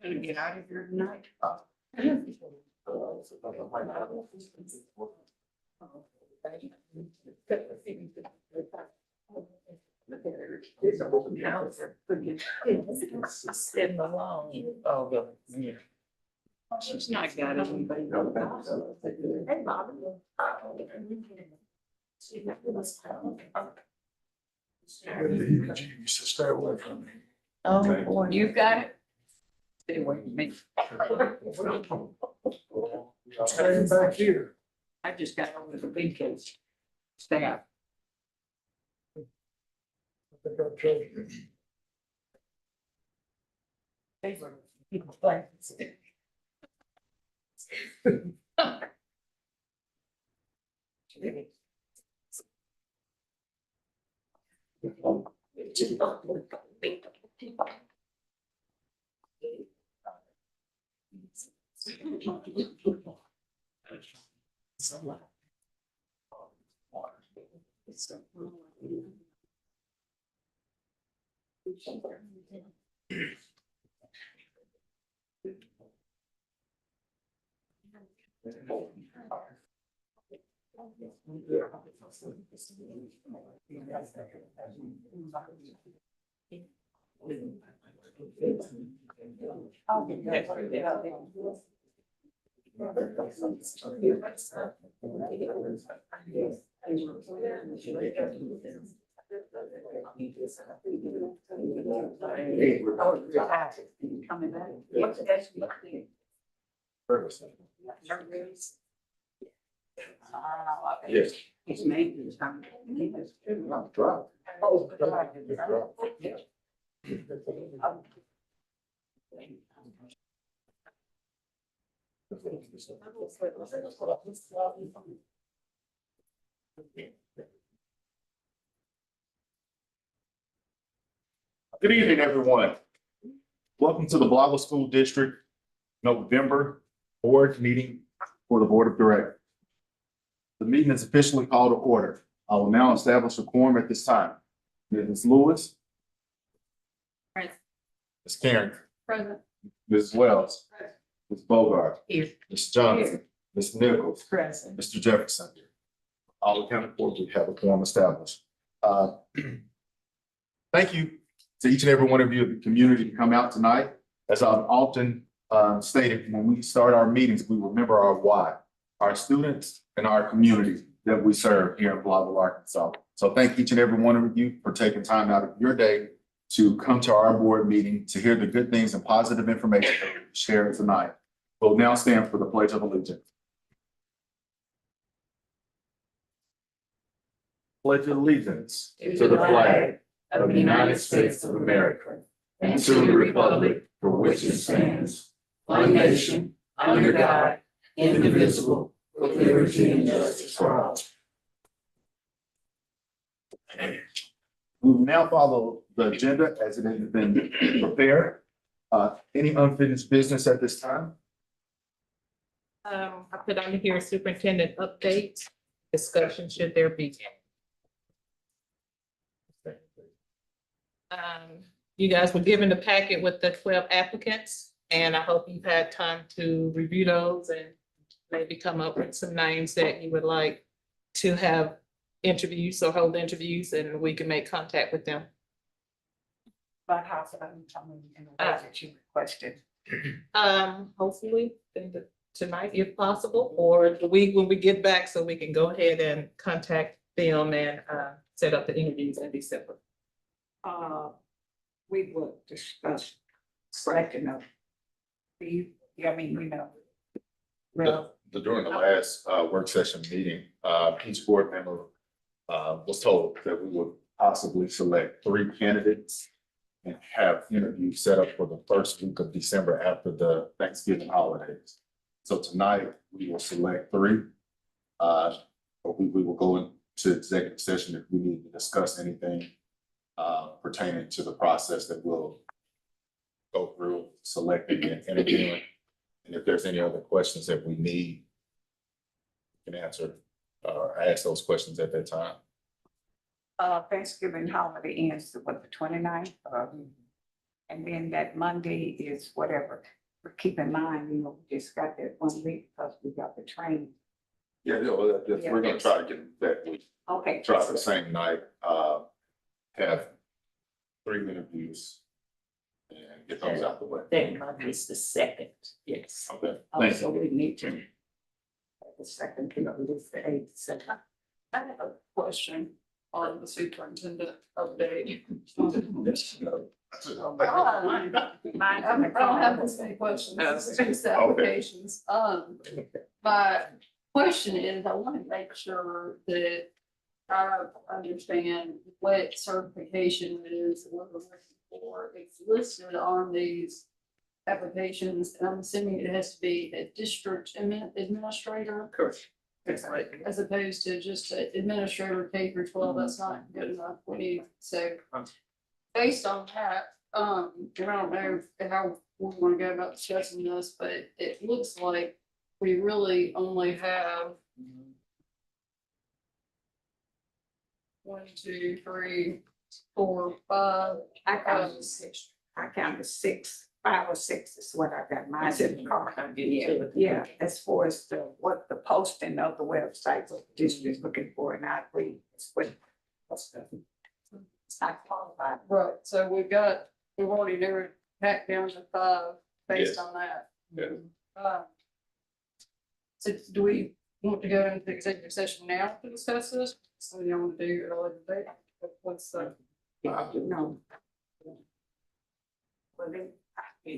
Gonna get out of here tonight. Sitting alone. Oh, yeah. She's not got anybody. Hey, Bobby. You used to stay away from me. Oh, boy, you got it. Stay away from me. I'm staying back here. I just got over the big case. Staff. I think I told you. They were people playing. Coming back. What's that? Yes. His maintenance. Good evening, everyone. Welcome to the Blytheville School District November board meeting for the Board of Directors. The meeting is officially called to order. I will now establish a quorum at this time. Mrs. Lewis. Present. Ms. Karen. Present. Ms. Wells. Ms. Bogart. Here. Ms. Johnson. Ms. Nichols. Present. Mr. Jefferson. All accounted for, we have a quorum established. Thank you to each and every one of you of the community to come out tonight. As I've often stated, when we start our meetings, we remember our why, our students and our community that we serve here in Blytheville, Arkansas. So thank each and every one of you for taking time out of your day to come to our board meeting to hear the good things and positive information that we share tonight. We'll now stand for the Pledge of Allegiance. Pledge of allegiance to the flag of the United States of America and to the republic for which it stands, one nation, under God, indivisible, with liberty and justice for all. We will now follow the agenda as it has been prepared. Any unfinished business at this time? I put on here superintendent update, discussion should there be. You guys were given the packet with the 12 applicants, and I hope you've had time to review those and maybe come up with some names that you would like to have interviews or hold interviews, and we can make contact with them. But how about coming in the way that you requested? Hopefully tonight if possible, or the week when we get back, so we can go ahead and contact them and set up the interviews in December. We would discuss selecting of the, well, During the last work session meeting, each board member was told that we would possibly select 3 candidates and have interviews set up for the first week of December after the Thanksgiving holidays. So tonight we will select 3. We will go to executive session if we need to discuss anything pertaining to the process that we'll go through, selecting and interviewing. And if there's any other questions that we need, we can answer or ask those questions at that time. Thanksgiving holiday ends what, the 29th? And then that Monday is whatever. But keep in mind, you know, we just got that 1 week because we got the training. Yeah, we're gonna try to get that week. Okay. Try the same night, have 3 interviews and get those out the way. That Monday is the second, yes. Okay, Oh, thank so you. we need to. The second, you know, it's the 8th, so. I have a question on the superintendent update. I don't have this many questions, it's just the applications. My question is, I want to make sure that I understand what certification it is that we're looking for. It's listed on these applications, and I'm assuming it has to be a district administrator. Correct. As opposed to just an administrator K through 12, that's not good enough. We need, so based on that, and I don't know how we want to go about discussing this, but it looks like we really only have 1, 2, 3, 4, 5. I counted 6. I counted 6, 5 or 6 is what I got. Mine's in the car. Yeah, as far as what the posting of the websites of the district is looking for, and I agree, it's what. It's not qualified. Right, so we've already narrowed back down to 5 based Yes. on that. Yeah. So do we want to go into executive session now to discuss this? So you want to do it all the day? What's the? Yeah, you know. Well, then,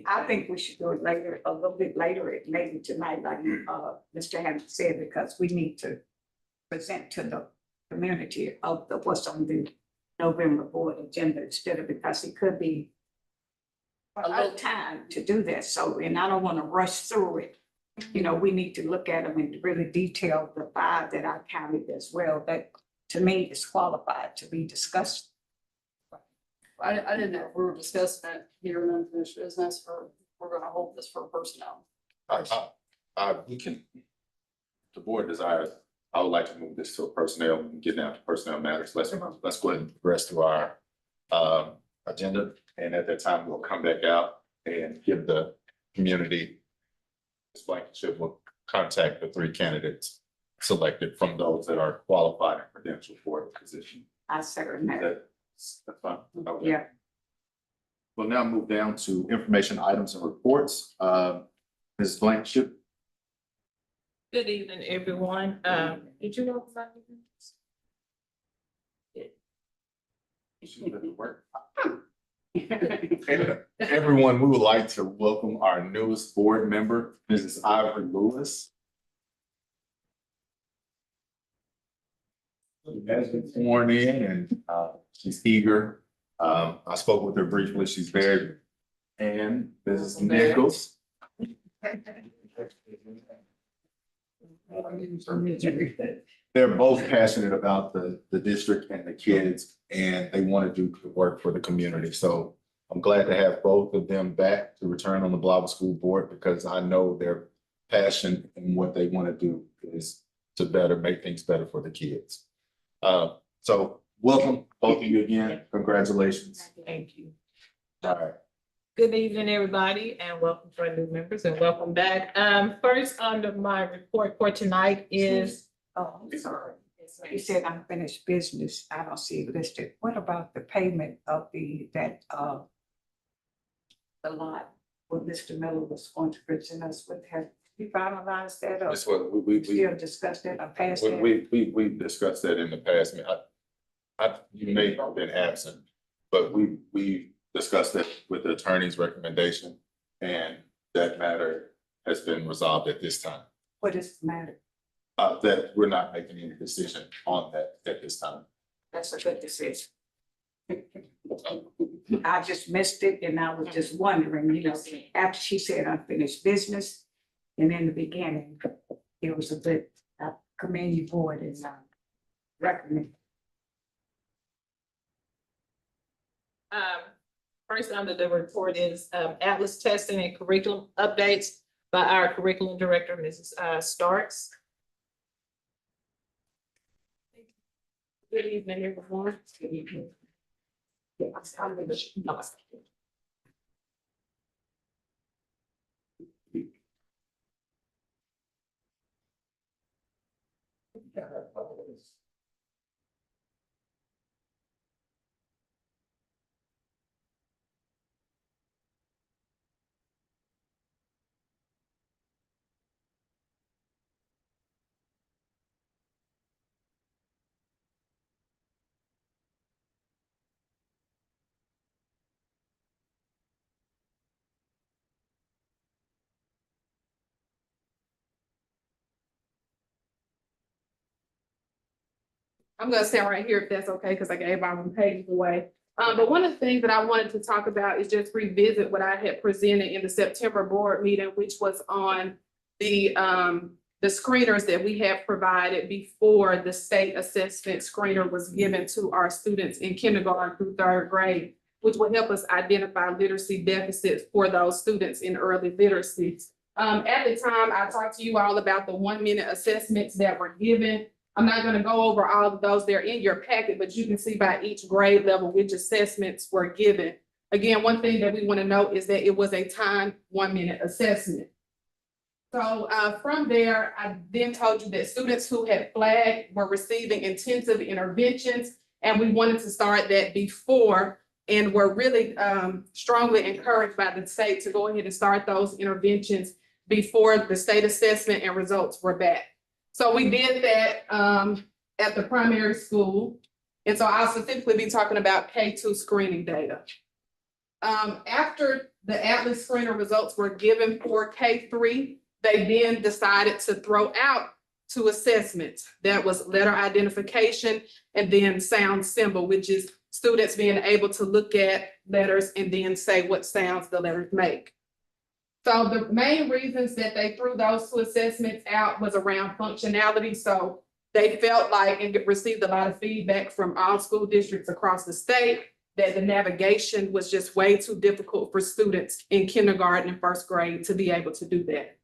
I think we should do it later, a little bit later, maybe tonight, like, Mr. Hammond said, because we need to present to the community of what's on the November board agenda instead of, because it could be a little time to do that, so, and I don't wanna rush through it. You know, we need to look at them and really detail the 5 that I counted as well, that to me is qualified to be discussed. I didn't know if we were discussing it here in unfinished business, or we're gonna hold this for personnel. We can, the board desires, I would like to move this to a personnel, and get down to personnel matters. Let's go ahead and progress through our agenda. And at that time, we'll come back out and give the community, Ms. Blankenship will contact the 3 candidates selected from those that are qualified and credentialed for the position. I second that, That's fine. Okay. yeah. We'll now move down to information items and reports. Ms. Blankenship. Good evening, everyone. Did you know about Everyone, we would like to welcome our newest board member, Mrs. Ivory Lewis. Has been sworn in and she's eager. I spoke with her briefly. She's very, and Mrs. Nichols. They're both passionate about the district and the kids, and they want to do the work for the community. So I'm glad to have both of them back to return on the Blytheville School Board, because I know their passion and what they want to do is to better make things better for the kids. So welcome both of you again. Congratulations. Thank you. All right. Good evening, everybody, and welcome to our new members and welcome back. First under my report for tonight is. Oh, I'm sorry. You said unfinished business. I don't see it listed. What about the payment of the lot where Mr. Miller was going to present us with? Have you finalized that or That's what we still discussed it or passed that? we've discussed that in the past. You may have been absent, but we discussed it with the attorney's recommendation, and that matter has been resolved at this time. What is the matter? That we're not making any decision on that at this time. That's a good decision. I just missed it and I was just wondering, you know, after she said unfinished business. And in the beginning, it was a bit, I commend you for it and recommend? First under the report is Atlas testing and curriculum updates by our curriculum director, Mrs. Starks. Good evening, everyone. Good evening. Yes, I'm gonna- I'm gonna stand right here if that's okay, because I gave my pages away. But one of the things that I wanted to talk about is just revisit what I had presented in the September board meeting, which was on the screeners that we have provided before the state assessment screener was given to our students in kindergarten through third grade, which will help us identify literacy deficits for those students in early literacy. At the time, I talked to you all about the 1-minute assessments that were given. I'm not gonna go over all of those, they're in your packet, but you can see by each grade level which assessments were given. Again, one thing that we wanna note is that it was a timed 1-minute assessment. So from there, I then told you that students who had flagged were receiving intensive interventions, and we wanted to start that before, and were really strongly encouraged by the state to go ahead and start those interventions before the state assessment and results were back. So we did that at the primary school. And so I'll specifically be talking about K2 screening data. After the Atlas screener results were given for K3, they then decided to throw out 2 assessments. That was letter identification and then sound symbol, which is students being able to look at letters and then say what sounds the letters make. So the main reasons that they threw those 2 assessments out was around functionality. So they felt like and received a lot of feedback from all school districts across the state that the navigation was just way too difficult for students in kindergarten and first grade to be able to do that.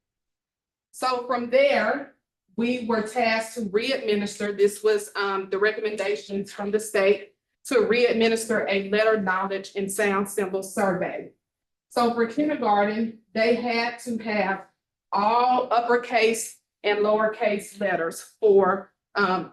So from there, we were tasked to re-administer, this was the recommendations from the state, to re-administer a letter knowledge and sound symbol survey. So for kindergarten, they had to have all uppercase and lowercase letters for,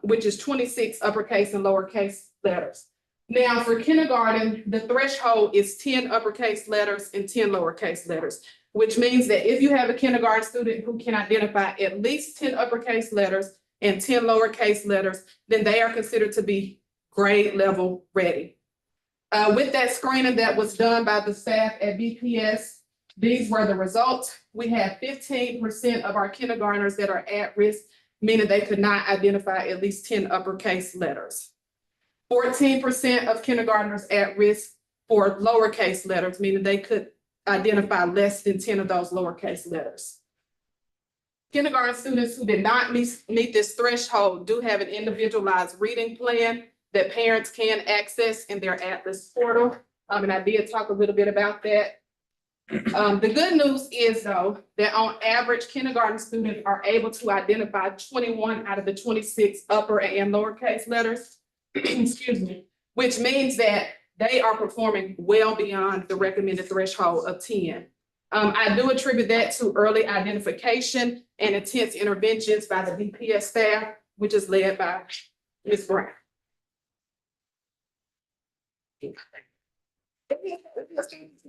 which is 26 uppercase and lowercase letters. Now for kindergarten, the threshold is 10 uppercase letters and 10 lowercase letters, which means that if you have a kindergarten student who can identify at least 10 uppercase letters and 10 lowercase letters, then they are considered to be grade level ready. With that screening that was done by the staff at BPS, these were the results. We had 15% of our kindergartners that are at risk, meaning they could not identify at least 10 uppercase letters. 14% of kindergartners at risk for lowercase letters, meaning they could identify less than 10 of those lowercase letters. Kindergarten students who did not meet this threshold do have an individualized reading plan that parents can access in their Atlas portal. And I did talk a little bit about that. The good news is though, that on average, kindergarten students are able to identify 21 out of the 26 upper and lowercase letters, excuse me, which means that they are performing well beyond the recommended threshold of 10. I do attribute that to early identification and intense interventions by the DPS staff, which is led by Ms. Brown.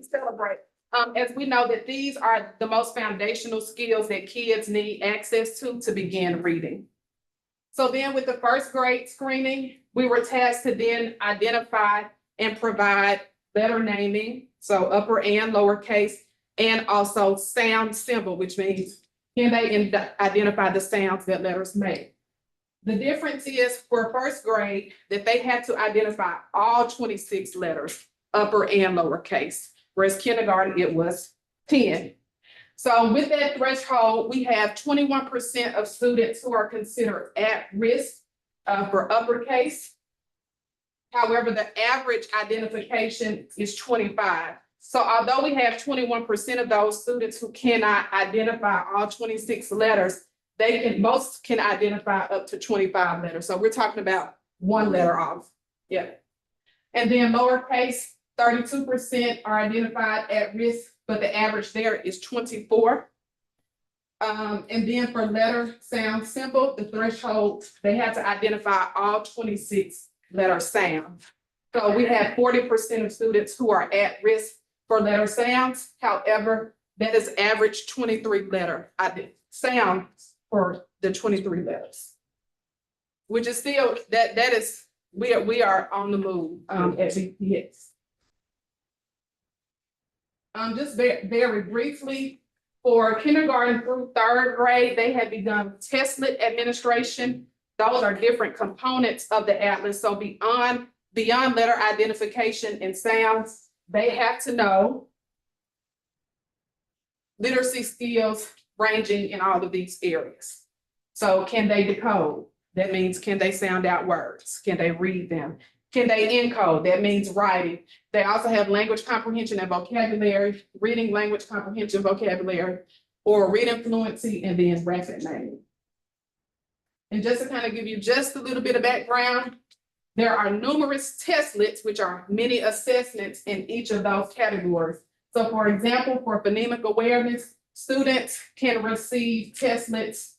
Celebrate. As we know that these are the most foundational skills that kids need access to begin reading. So then with the first grade screening, we were tasked to then identify and provide letter naming, so upper and lowercase, and also sound symbol, which means can they identify the sounds that letters make. The difference is for first grade that they had to identify all 26 letters, upper and lowercase, whereas kindergarten it was 10. So with that threshold, we have 21% of students who are considered at risk for uppercase. However, the average identification is 25. So although we have 21% of those students who cannot identify all 26 letters, most can identify up to 25 letters. So we're talking about one letter off. Yeah. And then lowercase, 32% are identified at risk, but the average there is 24. And then for letter sound symbol, the threshold, they had to identify all 26 letter sound. So we have 40% of students who are at risk for letter sounds. However, that is average 23 letter sounds for the 23 letters. Which is still, that is, we are on the move at BPS. Just very briefly, for kindergarten through third grade, they have begun testlet administration. Those are different components of the atlas. So beyond letter identification and sounds, they have to know literacy skills ranging in all of these areas. So can they decode? That means, can they sound out words? Can they read them? Can they encode? That means writing. They also have language comprehension and vocabulary, reading, language comprehension, vocabulary, or reading fluency, and then rapid manual. And just to kind of give you just a little bit of background, there are numerous testlets, which are mini assessments in each of those categories. So for example, for phonemic awareness, students can receive testlets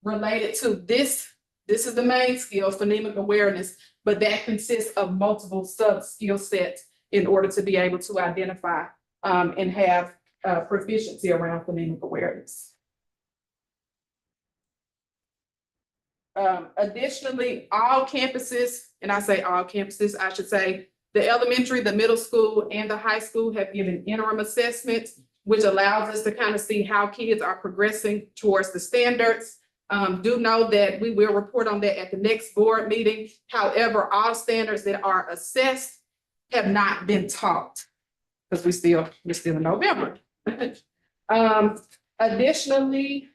related to this. This is the main skill, phonemic awareness, but that consists of multiple sub-skill sets in order to be able to identify and have proficiency around phonemic awareness. Additionally, all campuses, and I say all campuses, I should say, the elementary, the middle school, and the high school have given interim assessments, which allows us to kind of see how kids are progressing towards the standards. Do know that we will report on that at the next board meeting. However, all standards that are assessed have not been taught because we're still in November. Additionally,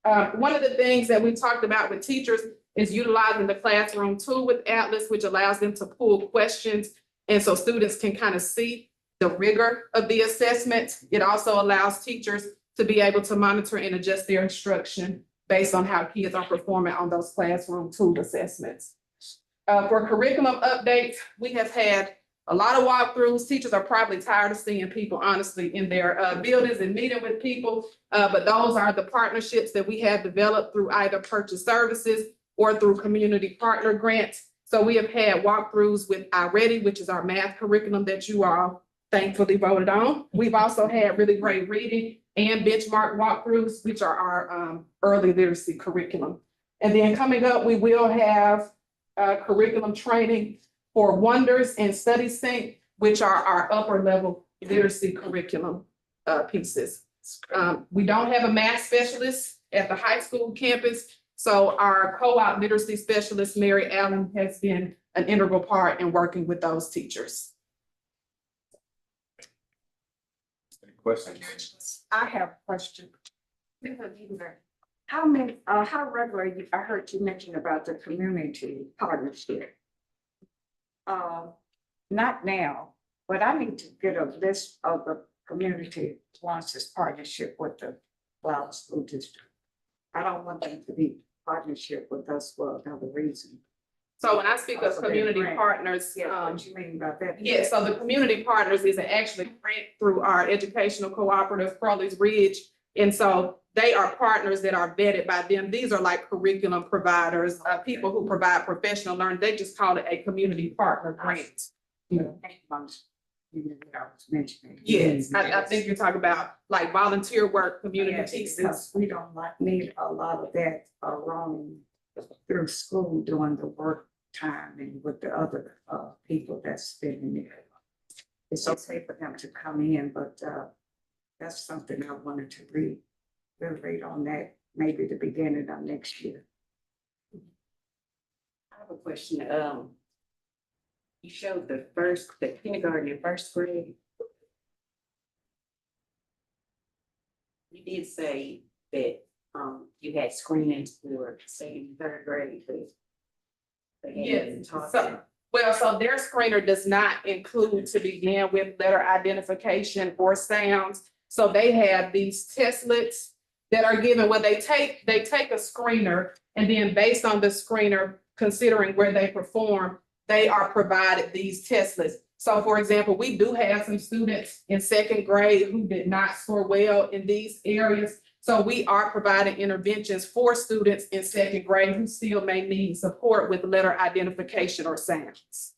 one of the things that we talked about with teachers is utilizing the classroom tool with Atlas, which allows them to pull questions. And so students can kind of see the rigor of the assessment. It also allows teachers to be able to monitor and adjust their instruction based on how kids are performing on those classroom tool assessments. For curriculum updates, we have had a lot of walkthroughs. Teachers are probably tired of seeing people, honestly, in their buildings and meeting with people. But those are the partnerships that we have developed through either purchase services or through community partner grants. So we have had walkthroughs with iReady, which is our math curriculum that you all thankfully voted on. We've also had really great reading and benchmark walkthroughs, which are our early literacy curriculum. And then coming up, we will have curriculum training for Wonders and Study Sync, which are our upper level literacy curriculum pieces. We don't have a math specialist at the high school campus, so our co-op literacy specialist, Mary Allen, has been an integral part in working with those teachers. Any questions? I have a question. How many, how regular, I heard you mention about the community partnership. Not now, but I need to get a list of the community wants this partnership with the Blytheville School District. I don't want them to be partnership with us for another reason. So when I speak of community partners, Yeah, what you mean about that? yeah, so the community partners is actually grant through our educational cooperative, Crowley's Ridge. And so they are partners that are vetted by them. These are like curriculum providers, people who provide professional learning. They just call it a community partner grant. Yes, I think you're talking about like volunteer work, community pieces. Because we don't need a lot of that around through school doing the work time and with the other people that's spending there. It's okay for them to come in, but that's something I wanted to read on that, maybe the beginning of next year. I have a question. You showed the kindergarten and first grade. You did say that you had screenings for second and third grade, but Yes, so, well, so their screener does not include to begin with letter identification or sounds. So they have these testlets that are given, where they take a screener, and then based on the screener, considering where they perform, they are provided these testlets. So for example, we do have some students in second grade who did not score well in these areas. So we are providing interventions for students in second grade who still may need support with letter identification or sounds.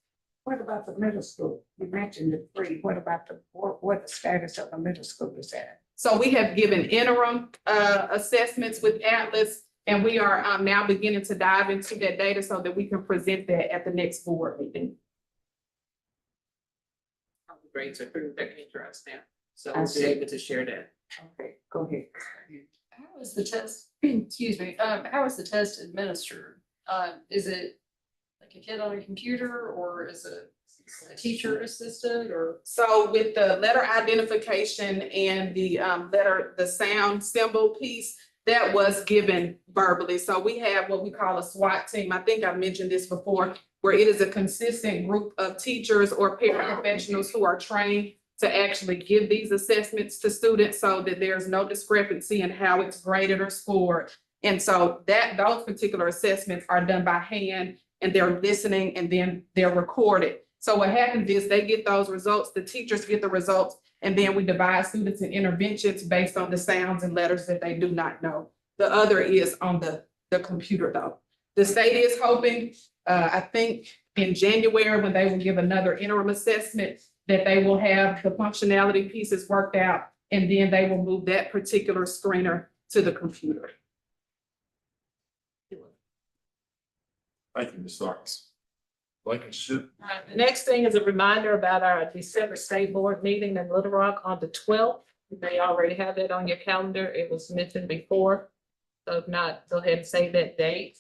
What about the middle school? You mentioned the three. What about what the status of the middle school is at? So we have given interim assessments with Atlas, and we are now beginning to dive into that data so that we can present that at the next board meeting. Grades are through their interest now, so I we'll be see. able to share that. Okay, go ahead. How is the test, excuse me, how is the test administered? Is it like a kid on a computer, or is it a teacher assisted, or? So with the letter identification and the the sound symbol piece, that was given verbally. So we have what we call a SWAT team. I think I mentioned this before, where it is a consistent group of teachers or paraprofessionals who are trained to actually give these assessments to students so that there's no discrepancy in how it's graded or scored. And so those particular assessments are done by hand, and they're listening, and then they're recorded. So what happens is they get those results, the teachers get the results, and then we divide students in interventions based on the sounds and letters that they do not know. The other is on the computer though. The state is hoping, I think in January, when they will give another interim assessment, that they will have the functionality pieces worked out, and then they will move that particular screener to the computer. Thank you, Ms. Starks. Blankenship. The next thing is a reminder about our December State Board meeting in Little Rock on the 12th. You may already have that on your calendar. It was mentioned before. So if not, go ahead and save that date.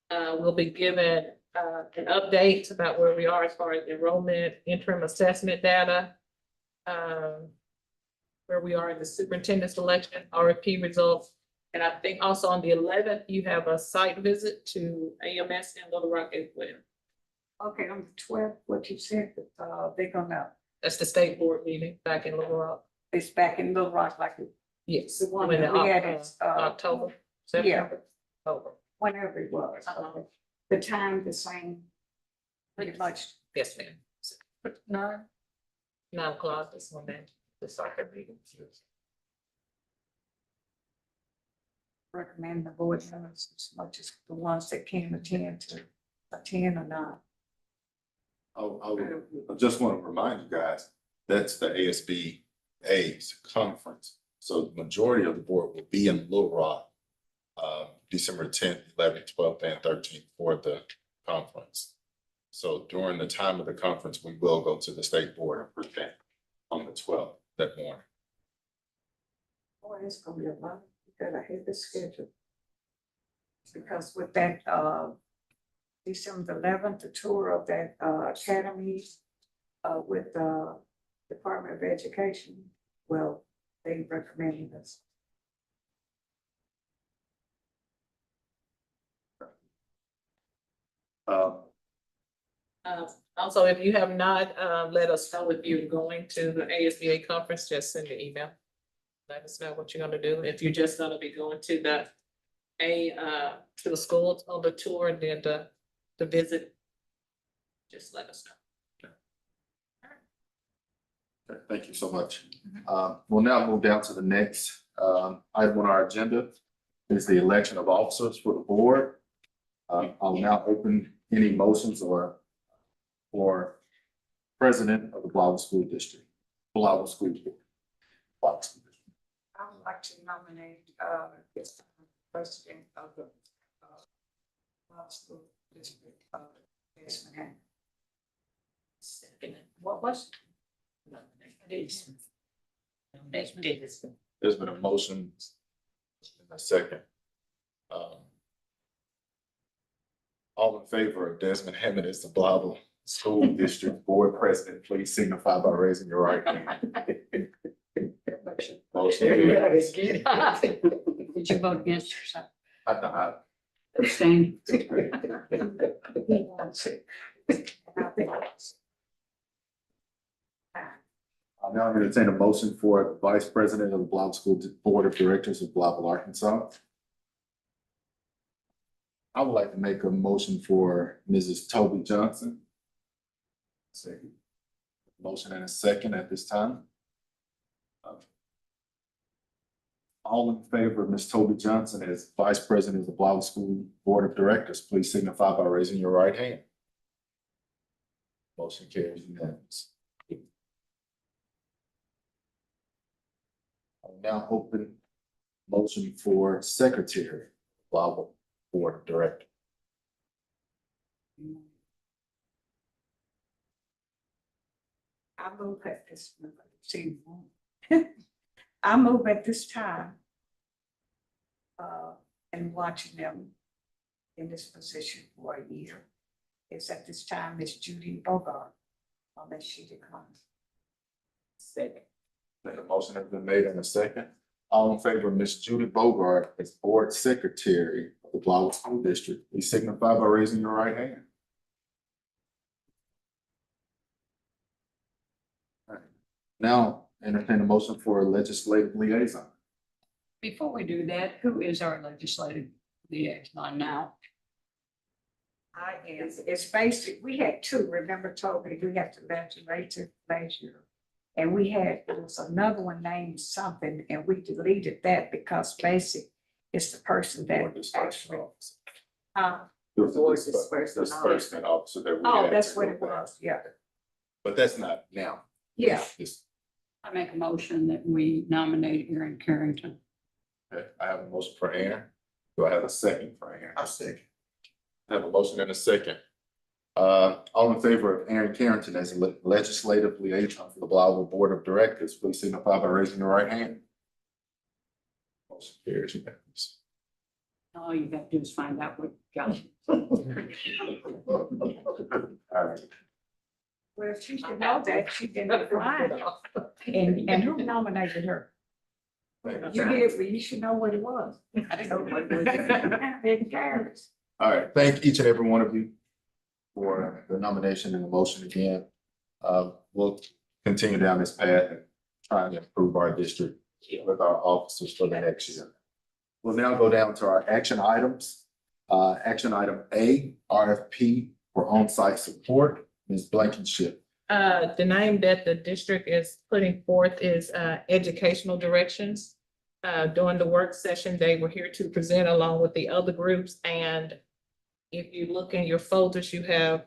We'll be given an update about where we are as far as enrollment, interim assessment data, where we are in the superintendent selection, RFP results. And I think also on the 11th, you have a site visit to AMS in Little Rock as well. Okay, on the 12th, what you said, they're gonna, That's the state board meeting back in Little Rock. it's back in Little Rock like Yes. the one When that the we had, October, yeah, September, October. whenever it was. Okay. The time the same, pretty much. Yes, ma'am. No. 9 o'clock this morning, the soccer meeting. Recommend the board members as much as the ones that can attend to attend or not. I just want to remind you guys, that's the ASBA's conference. So the majority of the board will be in Little Rock, December 10th, 11th, 12th, and 13th for the conference. So during the time of the conference, we will go to the state board and present on the 12th that morning. Boy, it's gonna be a lot, because I hate the schedule. Because with that, December 11th, the tour of that, academies, with the Department of Education, well, they recommended us. Also, if you have not, let us know if you're going to the ASBA conference, just send an email. Let us know what you're gonna do. If you're just gonna be going to to the schools on the tour and then the visit, just let us know. Okay, thank you so much. We'll now move down to the next item on our agenda is the election of officers for the board. I'll now open any motions for president of the Blytheville School District, Blytheville School Board. Blytheville School District. I would like to nominate, this president of the, school district, Desmond. What was? There's been a motion in a second. All in favor of Desmond Hammond as the Blytheville School District Board President, please signify by raising your right hand. Motion carries. Did you vote against yourself? I Abstain. He wants it. And I think it's- I'll now entertain a motion for the Vice President of the Blytheville School Board of Directors of Blytheville, Arkansas. I would like to make a motion for Mrs. Toby Johnson. Second. Motion and a second at this time. All in favor of Ms. Toby Johnson as Vice President of the Blytheville School Board of Directors, please signify by raising your right hand. Motion carries unanimous. I'll now open motion for Secretary, Blytheville Board of Directors. I move at this, see, I move at this time. And watching them in this position for a year. Is at this time Miss Judy Bogart, unless she declines. Second. The motion has been made in a second. All in favor of Ms. Judy Bogart as Board Secretary of the Blytheville School District, please signify by raising your right hand. All right. Now, entertain a motion for a legislative liaison. Before we do that, who is our legislative liaison now? It's basic, we had two, remember Toby, we had the legislative last year. And we had, there was another one named something, and we deleted that because basic is the person Board that Disbursement actually. Officer. There was a Board disbursement Disbursement officer that we. Oh, had that's to what go it back. was, yeah, But that's not now. yeah. It's- I make a motion that we nominate Aaron Carrington. okay, I have a motion for Aaron. Do I have a second for Aaron? I second. I have a motion and a second. All in favor of Aaron Carrington as legislative liaison for the Blytheville Board of Directors, please signify by raising your right hand. Motion carries unanimous. All you have to do is find out what job. All right. Well, she should know that, she didn't apply, and who nominated her? You did, but you should know what it was. I didn't know what it was. It carries. All right, thank each and every one of you for the nomination and the motion again. We'll continue down this path and try to improve our district with our officers for the next year. We'll now go down to our action items. Action item A, RFP for on-site support, Ms. Blankenship. The name that the district is putting forth is educational directions. During the work session, they were here to present along with the other groups, and if you look in your folders, you have,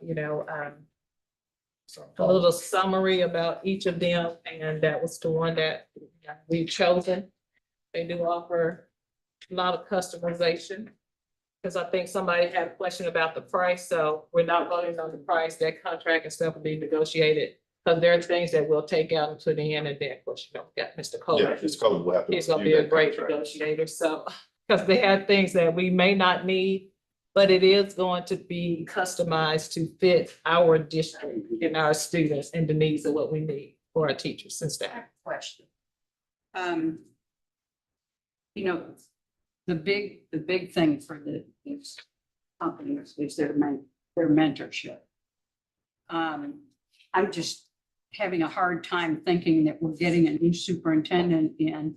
a little summary about each of them, and that was the one that we've chosen. They do offer a lot of customization. Because I think somebody had a question about the price, so we're not voting on the price, that contract and stuff will be negotiated. Because there are things that we'll take out and put in, and then, of course, we got Mr. Cole. Yeah, Ms. Cole will have to. He's gonna review be a that great contract. negotiator, so, because they have things that we may not need, but it is going to be customized to fit our district and our students and the needs of what we need for our teachers and staff. Question. You know, the big thing for these companies is their mentorship. I'm just having a hard time thinking that we're getting a new superintendent in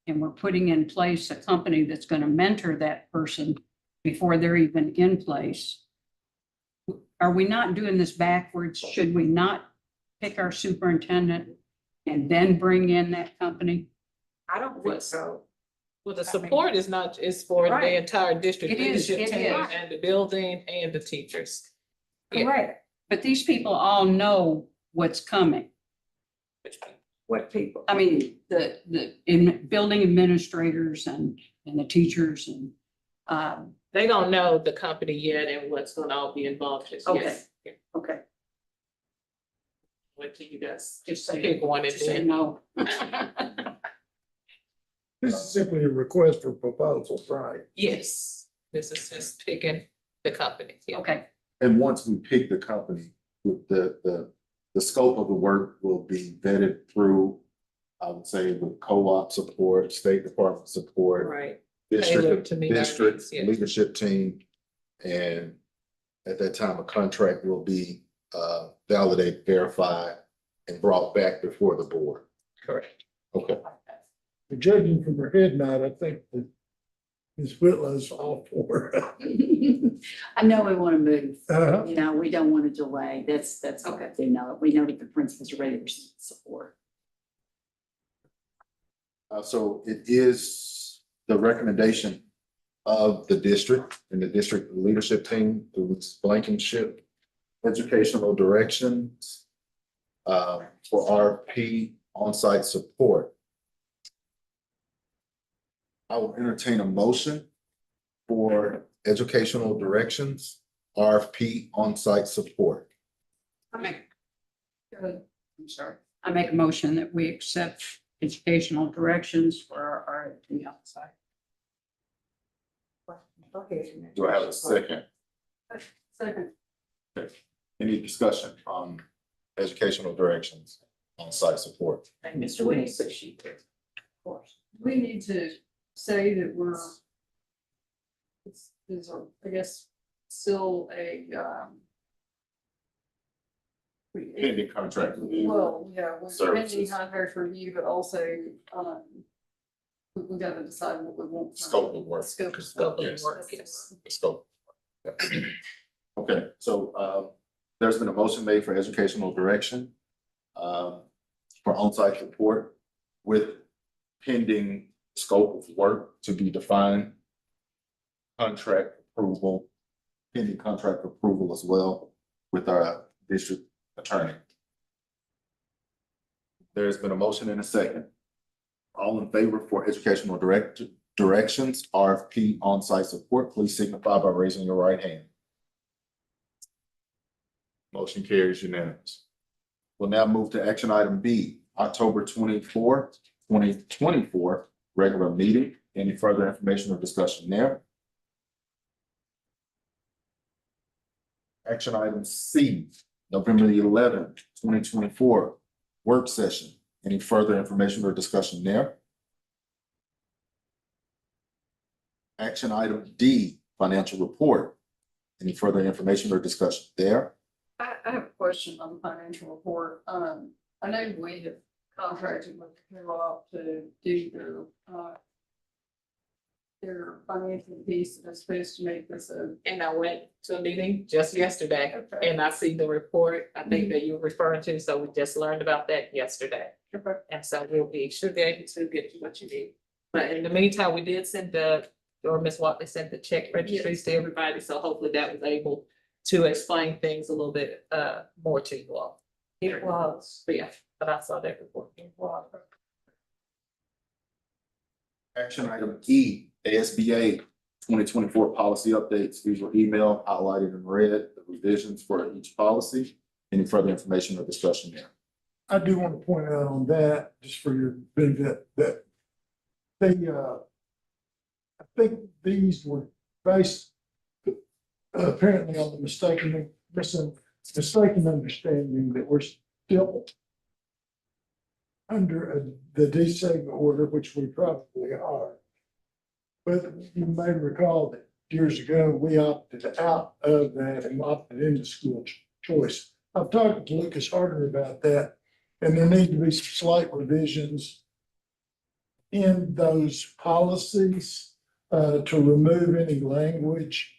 and we're putting in place a company that's going to mentor that person before they're even in place. Are we not doing this backwards? Should we not pick our superintendent and then bring in that company? I don't think so. Well, the support is not, is for the Right. entire district It is, leadership it team is. and the building and the teachers. Yeah. Correct. But these people all know what's coming. What people? I mean, in building administrators and the teachers and, They don't know the company yet and what's gonna all be involved just yet. okay, What do you guys, just pick say, one and just say then. no. This is simply a request for proposals, right? Yes, this is just picking the company. Yeah. Okay, And once we pick the company, the scope of the work will be vetted through, I would say, with co-op support, State Department support, Right. district, Tailored to meet our district needs, yeah. leadership team, and At that time, a contract will be validated, verified, and brought back before the board. Correct. Okay. Judging from her head nod, I think that Ms. Whitlow's all for it. I know we want to move, Uh-huh. you know, we don't want to delay. That's okay. They know, we know that the principals are ready for support. So it is the recommendation of the district and the district leadership team through its Blankenship educational directions for RP on-site support. I will entertain a motion for educational directions, RFP on-site support. Good. I'm sorry. I make a motion that we accept educational directions for our RFP outside. Go ahead. Do I have a second? Second. Any discussion on educational directions on-site support? And Mr. Williams, so she did. Of course. We need to say that we're, is, I guess, still a, Pending contract review. well, yeah, we're pending Services. contract review, but also, we gotta decide what we want. from- Scope of work. Scope of Scope of Yes. work, yes. The scope. Yeah. Okay, so there's been a motion made for educational direction for on-site support with pending scope of work to be defined. Contract approval, pending contract approval as well with our district attorney. There's been a motion and a second. All in favor for educational directions, RFP on-site support, please signify by raising your right hand. Motion carries unanimous. We'll now move to action item B, October 24th, 2024, regular meeting. Any further information or discussion there? Action item C, November the 11th, 2024, work session. Any further information or discussion there? Action item D, financial report. Any further information or discussion there? I have a question on the financial report. I know we have contracted with the co-op to do their financial piece that's supposed to make this a. And I went to a meeting just yesterday Okay. and I see the report, I think that you're referring to, so we just learned about that yesterday. Okay. And so we'll be sure be able to get you what you need. But in the meantime, we did send or Ms. Watley sent the check registries to everybody, so hopefully that was able to explain things a little bit more to you all. It was. But yeah, but I saw that report. Action item E, ASBA 2024 policy updates. These were emailed, highlighted in red, the revisions for each policy. Any further information or discussion there? I do want to point out on that, just for your benefit, that they, I think these were based apparently on the mistaken understanding that we're still under the desegment order, which we probably are. But you may recall that years ago, we opted out of that and opted into school choice. I've talked to Lucas Harder about that, and there need to be some slight revisions in those policies to remove any language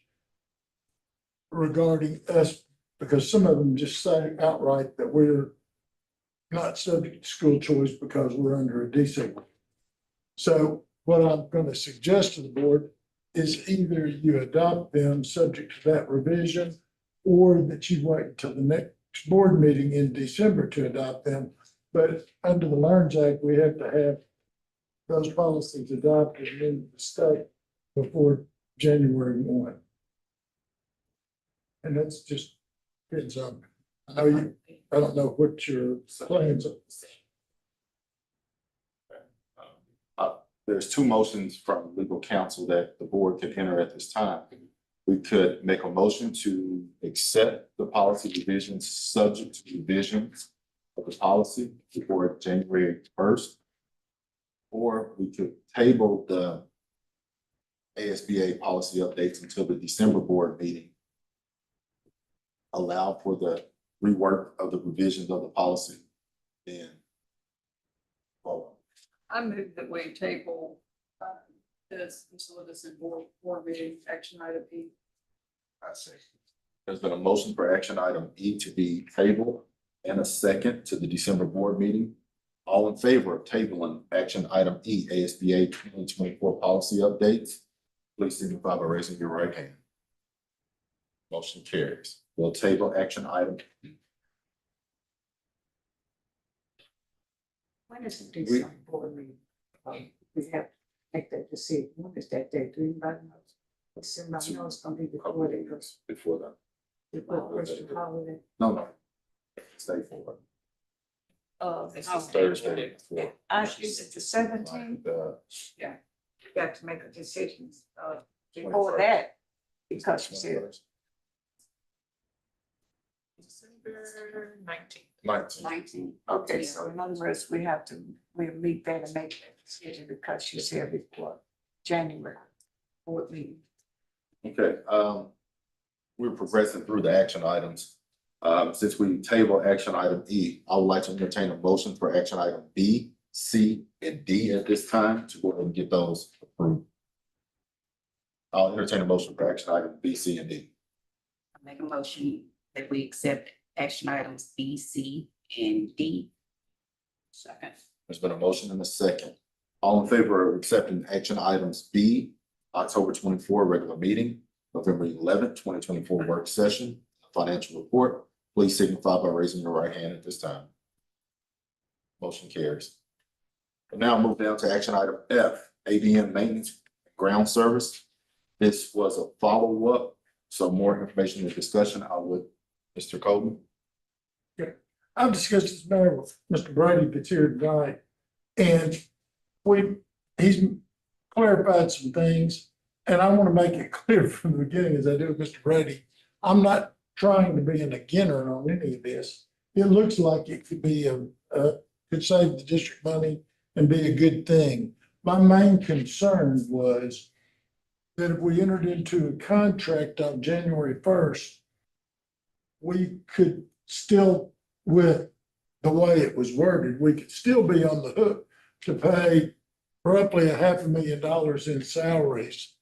regarding us, because some of them just say outright that we're not subject to school choice because we're under a desegment. So what I'm going to suggest to the board is either you adopt them subject to that revision, or that you wait until the next board meeting in December to adopt them. But under the LEARNS Act, we have to have those policies adopted in the state before January 1. And that's just, it's, I don't know what your plans are. There's two motions from legal counsel that the board could enter at this time. We could make a motion to accept the policy revisions subject to revisions of the policy before January 1st. Or we could table the ASBA policy updates until the December board meeting allow for the rework of the revisions of the policy, then. Well, I move that we table, this, until this in board meeting, action item E. I see. There's been a motion for action item E to be tabled and a second to the December board meeting. All in favor of tabling action item E, ASBA 2024 policy updates, please signify by raising your right hand. Motion carries. We'll table action item E. When is the December board meeting? We have to make that decision. When is that date? Do anybody know? Somebody knows it's gonna be Couple before of the, meetings before that. before Christmas holiday. No. Stay for It's it. Thursday. Is it the 17th? Yeah. You got to make a decision, before that, because you said December 19th. 19. okay, so in other words, we'll meet that and make that decision because you said before January board meeting. Okay, we're progressing through the action items. Since we table action item E, I would like to entertain a motion for action item B, C, and D at this time to go ahead and get those approved. I'll entertain a motion for action item B, C, and D. I make a motion that we accept action items B, C, and D. Second. There's been a motion and a second. All in favor of accepting action items B, October 24 regular meeting, November 11th, 2024 work session, financial report, please signify by raising your right hand at this time. Motion carries. And now move down to action item F, ABM maintenance ground service. This was a follow-up, so more information and discussion, I would, Mr. Colton. I've discussed this matter with Mr. Brady that's here tonight, and he's clarified some things, and I want to make it clear from the beginning, as I do with Mr. Brady, I'm not trying to be an beginner on any of this. It looks like it could be could save the district money and be a good thing. My main concern was that if we entered into a contract on January 1st, we could still, with the way it was worded, we could still be on the hook to pay roughly $500,000 in salaries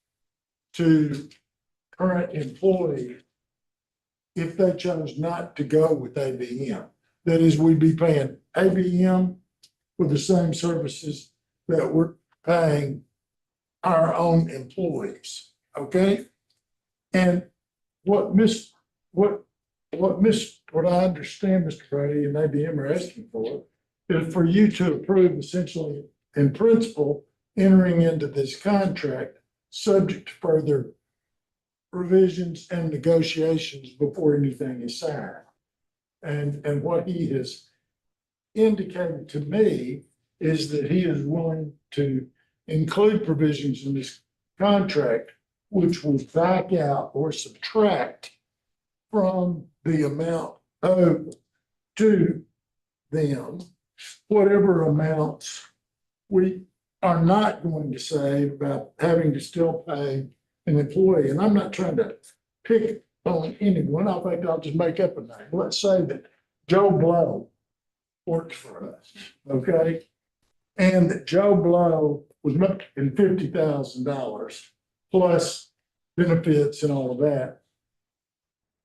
to current employees if they chose not to go with ABM. That is, we'd be paying ABM for the same services that we're paying our own employees, okay? And what I understand, Mr. Brady, and ABM are asking for is for you to approve essentially in principle entering into this contract subject to further revisions and negotiations before anything is signed. And what he has indicated to me is that he is willing to include provisions in this contract which will back out or subtract from the amount owed to them, whatever amounts we are not going to save about having to still pay an employee. And I'm not trying to pick on anyone. I think I'll just make up a name. Let's say that Joe Blow works for us, okay? And that Joe Blow was making $50,000 plus benefits and all of that.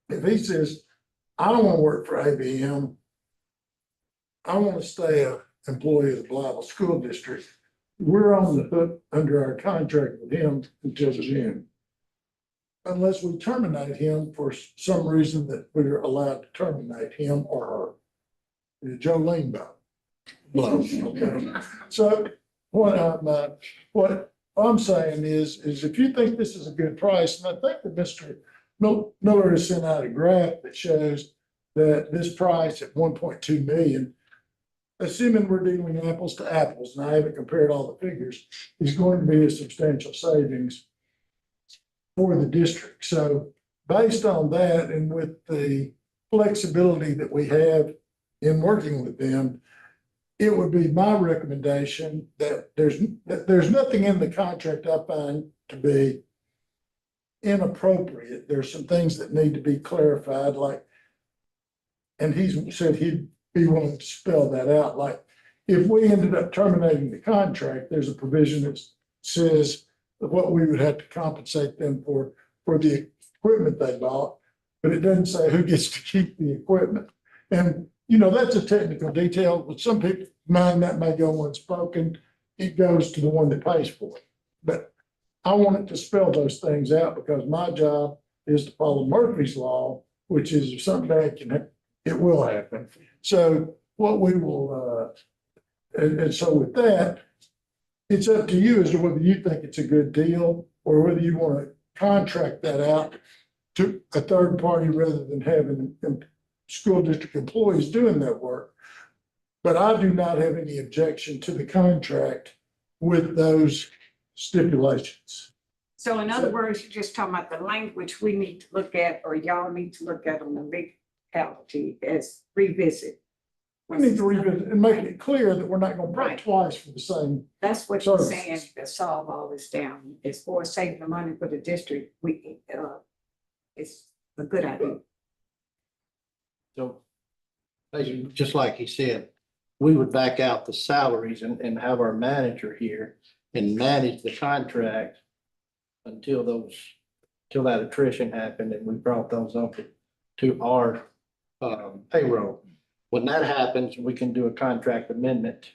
If he says, I don't want to work for ABM, I want to stay an employee of the Blytheville School District, we're on the hook under our contract with him until June. Unless we terminate him for some reason that we're allowed to terminate him or her. Jolene Blow. Okay. So what I'm saying is if you think this is a good price, and I think that Mr. Miller has sent out a graph that shows that this price at 1.2 million, assuming we're dealing apples to apples, and I haven't compared all the figures, is going to be a substantial savings for the district. So based on that and with the flexibility that we have in working with them, it would be my recommendation that there's nothing in the contract I find to be inappropriate. There's some things that need to be clarified, like And he said he'd be willing to spell that out, like, if we ended up terminating the contract, there's a provision that says what we would have to compensate them for the equipment they bought, but it doesn't say who gets to keep the equipment. And, you know, that's a technical detail, but some people mind that may go unspoken. It goes to the one that pays for it. But I wanted to spell those things out because my job is to follow Murphy's Law, which is if something bad can happen, it will happen. So what we will, and so with that, it's up to you as to whether you think it's a good deal or whether you want to contract that out to a third party rather than having school district employees doing that work. But I do not have any objection to the contract with those stipulations. So in other words, you're just talking about the language we need to look at, or y'all need to look at on the legality as revisit. We need to revisit and make it clear that we're not gonna pay Right. twice for the same. That's what you're Services. saying to solve all this down. As far as saving the money for the district, it's a good idea. So, just like he said, we would back out the salaries and have our manager here and manage the contract until that attrition happened and we brought those up to our payroll. When that happens, we can do a contract amendment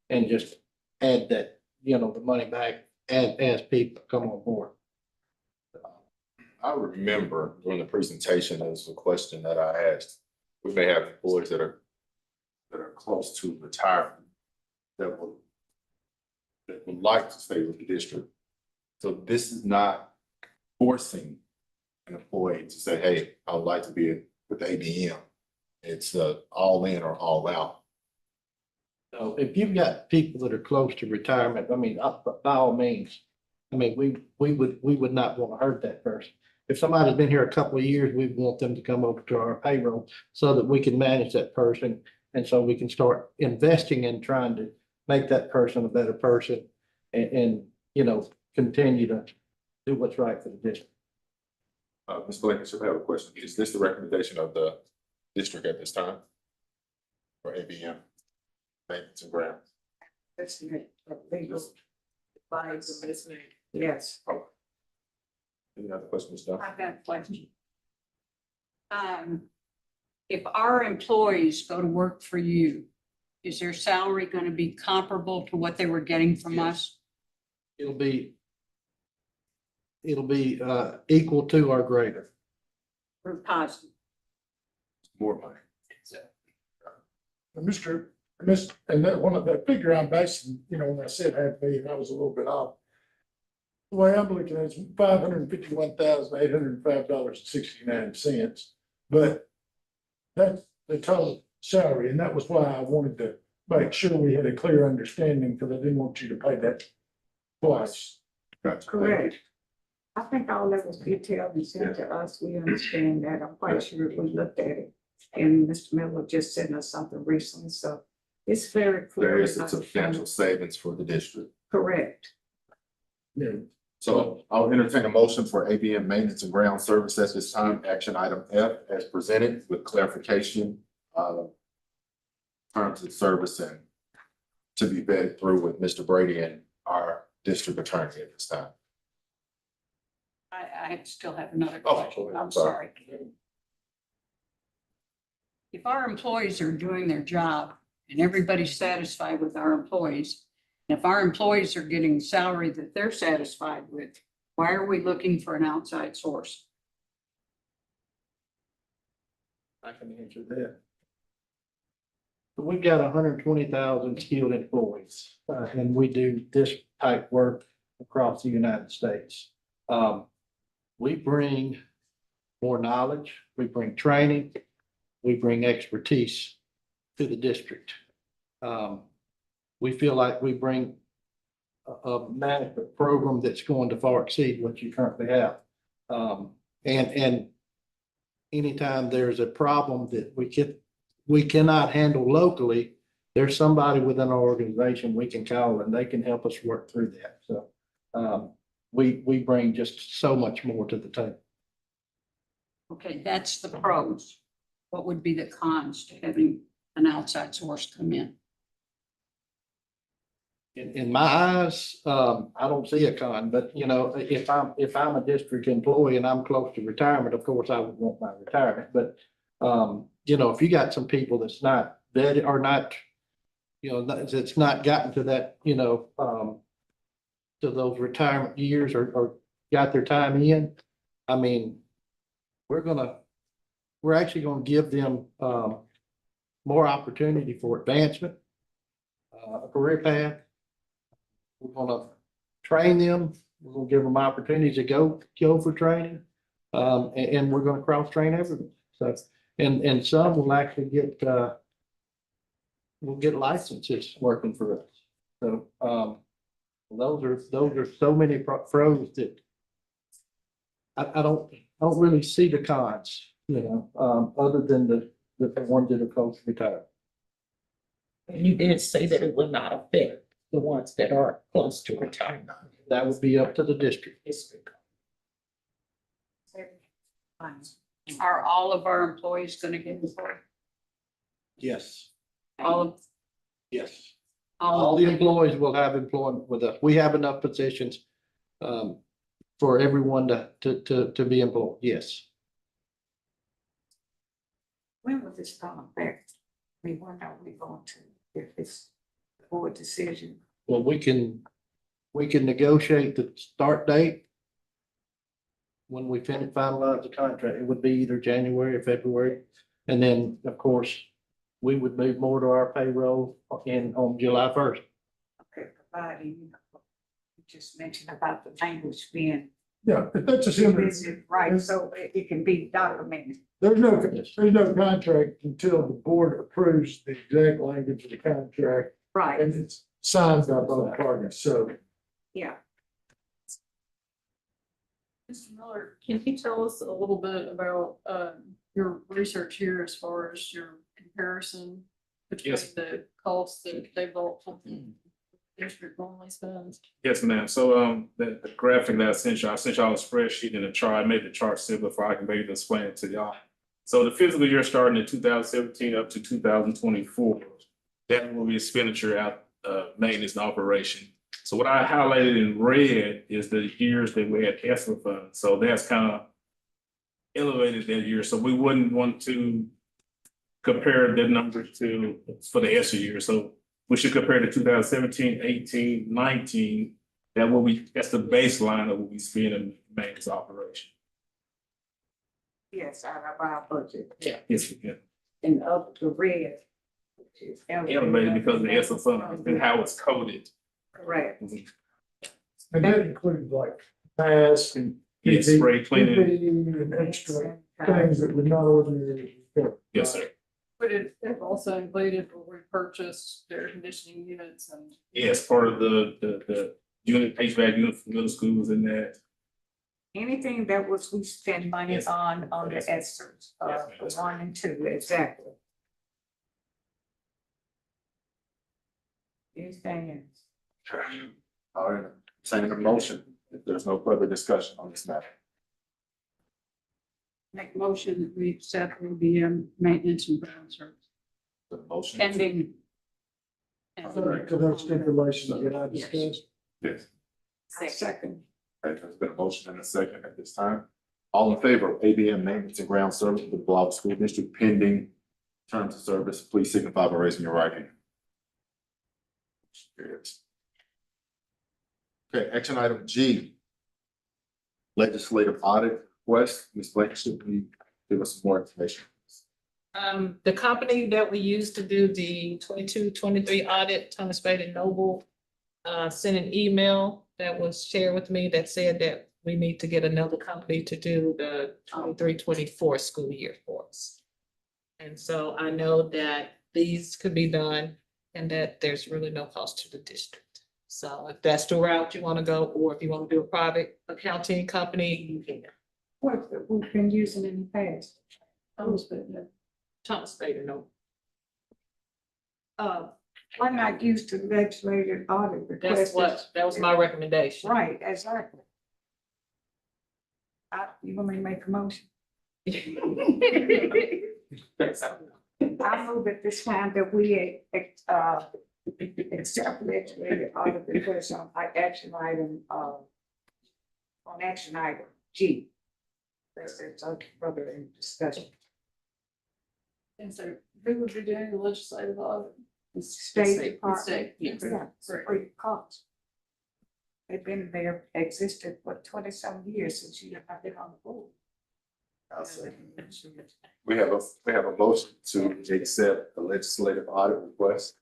and just add that, the money back as people come on board. I remember during the presentation, there was a question that I asked. We may have employees that are close to retirement that would like to stay with the district. So this is not forcing an employee to say, hey, I would like to be with ABM. It's all in or all out. So if you've got people that are close to retirement, by all means, we would not want to hurt that person. If somebody's been here a couple of years, we want them to come over to our payroll so that we can manage that person. And so we can start investing in trying to make that person a better person and continue to do what's right for the district. Ms. Blankenship, I have a question. Is this the recommendation of the district at this time? For ABM? Maintenance and grounds? That's the legal advice. Listening. Yes. Any other questions, Don? I've got a question. If our employees go to work for you, is their salary going to be comparable to what they were getting from us? It'll be equal to or greater. Or positive? More money. And that one of that figure I'm basing, when I said $500,000, I was a little bit off. The way I'm looking at it is $551,805.69, but that's the total salary, and that was why I wanted to make sure we had a clear understanding, because I didn't want you to pay that twice. Gotcha. Correct. I think all that was detailed and sent to us. We understand that. I'm quite sure we looked at it. And Mr. Miller just sent us something recently, so it's very clear. There is a substantial savings for the district. Correct. So I'll entertain a motion for ABM maintenance and ground service at this time, action item F as presented with clarification of terms of service and to be vetted through with Mr. Brady and our district attorney at this time. I still have another Oh, question. I'm sorry. sorry. If our employees are doing their job and everybody's satisfied with our employees, and if our employees are getting salary that they're satisfied with, why are we looking for an outside source? I can answer that. We've got 120,000 skilled employees, and we do this type work across the United States. We bring more knowledge, we bring training, we bring expertise to the district. We feel like we bring a management program that's going to far exceed what you currently have. And anytime there's a problem that we cannot handle locally, there's somebody within our organization we can call and they can help us work through that. So we bring just so much more to the table. Okay, that's the pros. what would be the cons to having an outside source come in? In my eyes, I don't see a con, but you know, if I'm a district employee and I'm close to retirement, of course, I would want my retirement, but you know, if you got some people that's not, that are not, you know, that's not gotten to that, you know, to those retirement years or got their time in, I mean, we're actually gonna give them, more opportunity for advancement, a career path. We're gonna train them, we're gonna give them opportunities to go for training. And we're gonna cross-train everyone. So, and some will actually get, will get licenses working for us. So, those are so many pros that I don't really see the cons, you know, other than the ones that are close to retire. And you did say that it will not affect the ones that are close to retirement. That would be up to the district. Are all of our employees gonna get employed? Yes, All of, yes. all All of the them? employees will have employment with us. We have enough positions for everyone to be employed, yes. When will this come back? I mean, when are we going to, if it's the board decision? Well, we can negotiate the start date when we finalize the contract. It would be either January or February. And then, of course, we would move more to our payroll on July 1st. Okay, providing, you know, you just mentioned about the language being Yeah, but that's just, there's revisit, right, so it can be documented. no contract until the board approves the exact language of the contract Right, and it's signed by both parties, so. yeah. Mr. Miller, can you tell us a little bit about your research here as far as your comparison between Yes. the costs that they bought from the district normally spends? Yes, ma'am. So, the graphic that I sent y'all a spreadsheet and a chart. I made the chart simplified. I can maybe explain it to y'all. So the fiscal year starting in 2017 up to 2024, that will be expenditure out, maintenance and operation. So what I highlighted in red is the years that we had ESSER funds. So that's kind of elevated that year. So we wouldn't want to compare the numbers to, for the ESSER year. So we should compare to 2017, 18, 19. That's the baseline of what we spend in maintenance operation. Yes, out of our budget. Yeah. Yes, we can. And up to red. Which is Elevated because of the ESSER fund and how it's coded. Correct. And that includes like mask and. Yes, spray cleaning. PPE and extra things that would not ordinarily. Yes, sir. But it also included where we purchased air conditioning units and. Yes, part of the unit, HVAC unit for middle schools and that. Anything that was, we spend money Yes. on the ESSERs, the 1 and 2, exactly. Anything else? All right, sending a motion if there's no further discussion on this matter. Make motion that we accept the maintenance and ground service The motion. pending. To those stipulations that I discussed. Yes. Second. Okay, there's been a motion and a second at this time. All in favor of ABM maintenance and ground service for the Blytheville School District pending terms of service, please signify by raising your right hand. Okay, action item G. Legislative audit request. Ms. Blankenship, can you give us some more information? The company that we used to do the 22-23 audit, Thomas Spade and Noble, sent an email that was shared with me that said that we need to get another company to do the 23-24 school year for us. And so I know that these could be done and that there's really no cost to the district. So if that's the route you want to go, or if you want to do a private accounting company, you can. What we've been using in the past. Thomas Spade and Noble. Why not use the legislative audit request? That was my recommendation. Right, exactly. You want me to make a motion? I move at this time that we, accept legislative order because on action item, on action item G. That's further in discussion. And so who would be doing the legislative audit? State The Department. state, yes. Yeah, free cost. They've been there, existed for 20-some years since you have been on the board. I'll second. We have a motion to accept the legislative audit request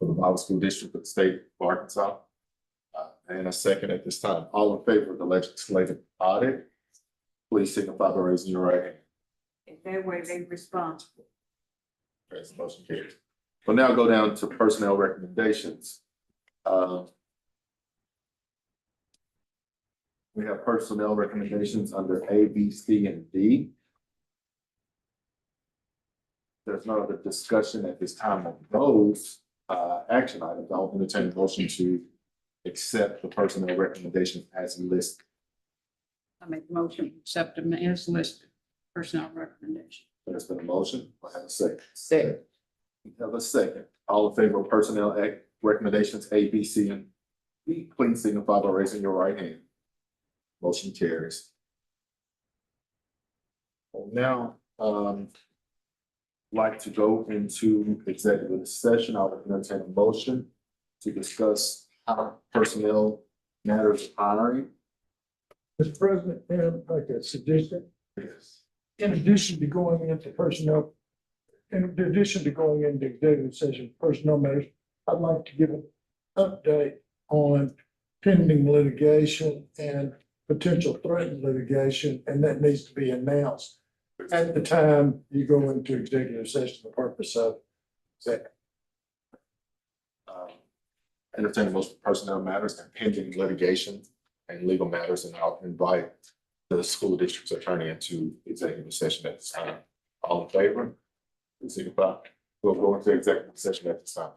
for the Bible School District of the State of Arkansas. And a second at this time. All in favor of the legislative audit, please signify by raising your right hand. In that way, they responsible. Yes, motion carries. We'll now go down to personnel recommendations. We have personnel recommendations under A, B, C, and D. There's no other discussion at this time of those action items. I'll entertain a motion to accept the personnel recommendations as listed. I make a motion, to accept them as listed, personnel recommendation. There's been a motion. I have a second. Second. We have a second. All in favor of personnel recommendations A, B, C, and D, please signify by raising your right hand. Motion carries. Well, now, like to go into executive session. I will entertain a motion to discuss how personnel matters hiring. Mr. President, and like a suggestion, Yes. in addition to going into personnel, in addition to going into executive session personnel matters, I'd like to give an update on pending litigation and potential threatened litigation, and that needs to be announced at the time you go into executive session, the purpose of that. Entertain most personnel matters and pending litigation and legal matters, and I'll invite the school district's attorney into executive session at this time. All in favor? Please signify. We'll go into executive session at this time.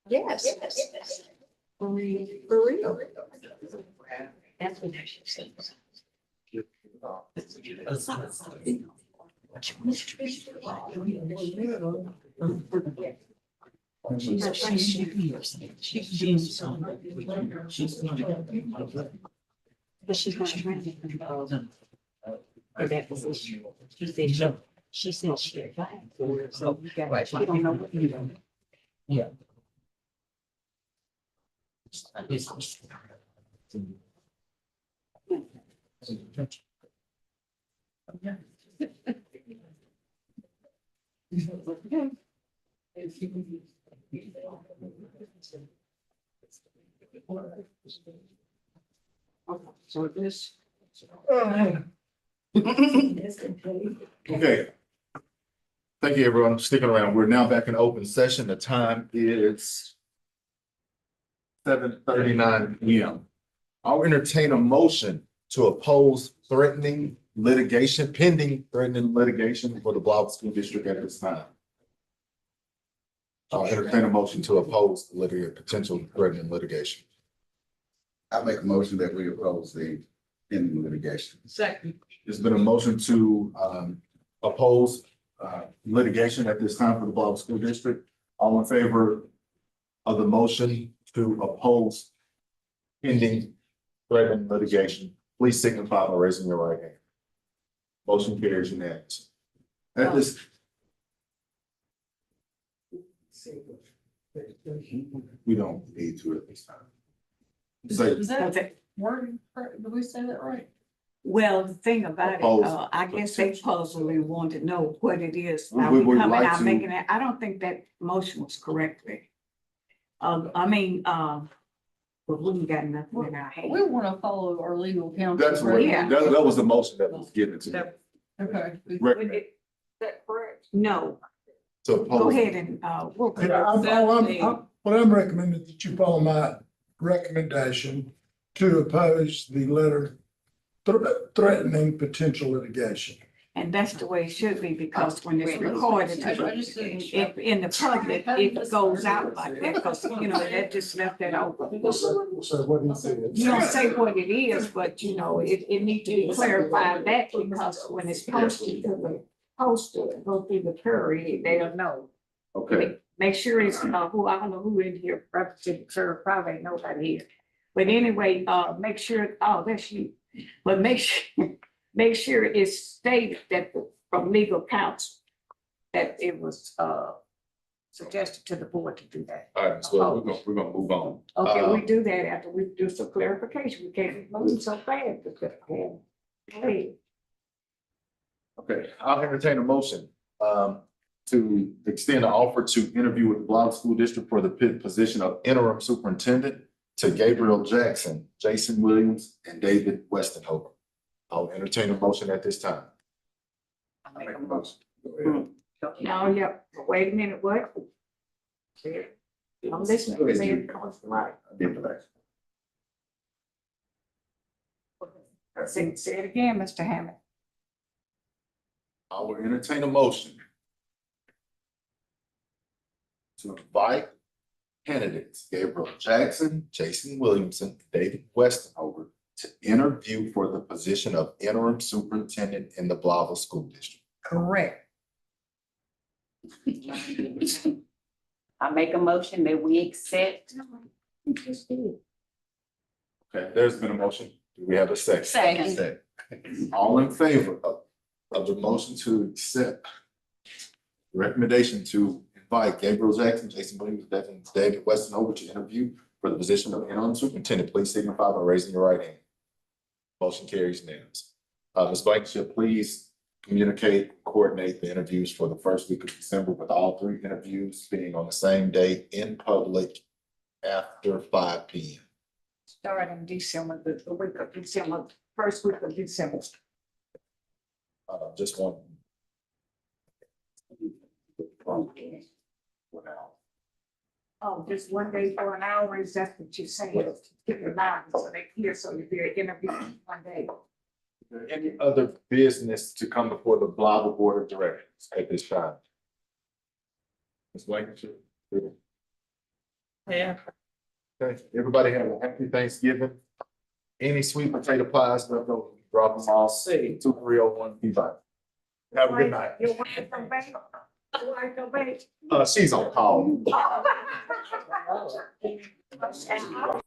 Yes. For real. That's what she said. But she's not trying to control them. For that position. She said she applied for it, so you got, she don't know what you're doing. So this. Okay. Thank you, everyone, for sticking around. We're now back in open session. The time is 7:39 PM. I'll entertain a motion to oppose pending litigation for the Blytheville School District at this time. I'll entertain a motion to oppose potential threatening litigation. I make a motion that we oppose the pending litigation. Second. There's been a motion to oppose litigation at this time for the Blytheville School District. All in favor of the motion to oppose pending threatening litigation, please signify by raising your right hand. Motion carries unanimously. At this. We don't need to at this time. Say, Is that wording, did we say that right? Well, the thing about it, Oppose. I guess they possibly want to know what it is. We Are we would coming like out to- making it? I don't think that motion was correctly. But we ain't got nothing in our We hand. want to follow our legal counsel. that's what, Yeah. that was the motion that was given to me. Okay. Recommend Is that correct? No, to go oppose. ahead and, we'll. What I'm recommending that you follow my recommendation to oppose the letter threatening potential litigation. And that's the way it should be, because when it's recorded, I just didn't. if in the public, it goes out like that, because, that just left that open. So what he said. You don't say what it is, but it needs to be clarified that, because when it's posted to the poster, and go through the courier, they'll know. Okay, Make sure it's, I don't know who in here represented Curry, probably ain't nobody here. But anyway, make sure, that's you, but make sure it's stated that from legal counsel that it was, suggested to the board to do that. all right, so we're gonna move on. Okay, we do that after we do some clarification. We can't move so fast. Hey, Okay, I'll entertain a motion to extend an offer to interview with the Blytheville School District for the position of interim superintendent to Gabriel Jackson, Jason Williams, and David Westenhover. I'll entertain a motion at this time. I make a motion. now, wait a minute, what? I'm listening, say it, right. Say it again, Mr. Hammond. I will entertain a motion to invite candidates Gabriel Jackson, Jason Williamson, David Westenhover to interview for the position of interim superintendent in the Blytheville School District. Correct. I make a motion that we accept. Okay, there's been a motion. Do we have a second? Second. All in favor of the motion to accept the recommendation to invite Gabriel Jackson, Jason Williams, David Westenhover to interview for the position of interim superintendent, please signify by raising your right hand. Motion carries unanimously. Ms. Blankenship, please coordinate the interviews for the first week of December, with all 3 interviews being on the same day in public after 5 p.m. Start in December, the week of December, first week of December. Just one. Oh, just one day for an hour, is that what you're saying? Keep in mind, so they hear, so you'll be interviewing one day. Any other business to come before the Blytheville Board of Directors? at this time. Ms. Blankenship. Yeah. Okay, everybody have a happy Thanksgiving. Any sweet potato pies left over, drop them all, say 2301 P5. Have a good night. You want to come back? You want to come back? She's on call. Oh.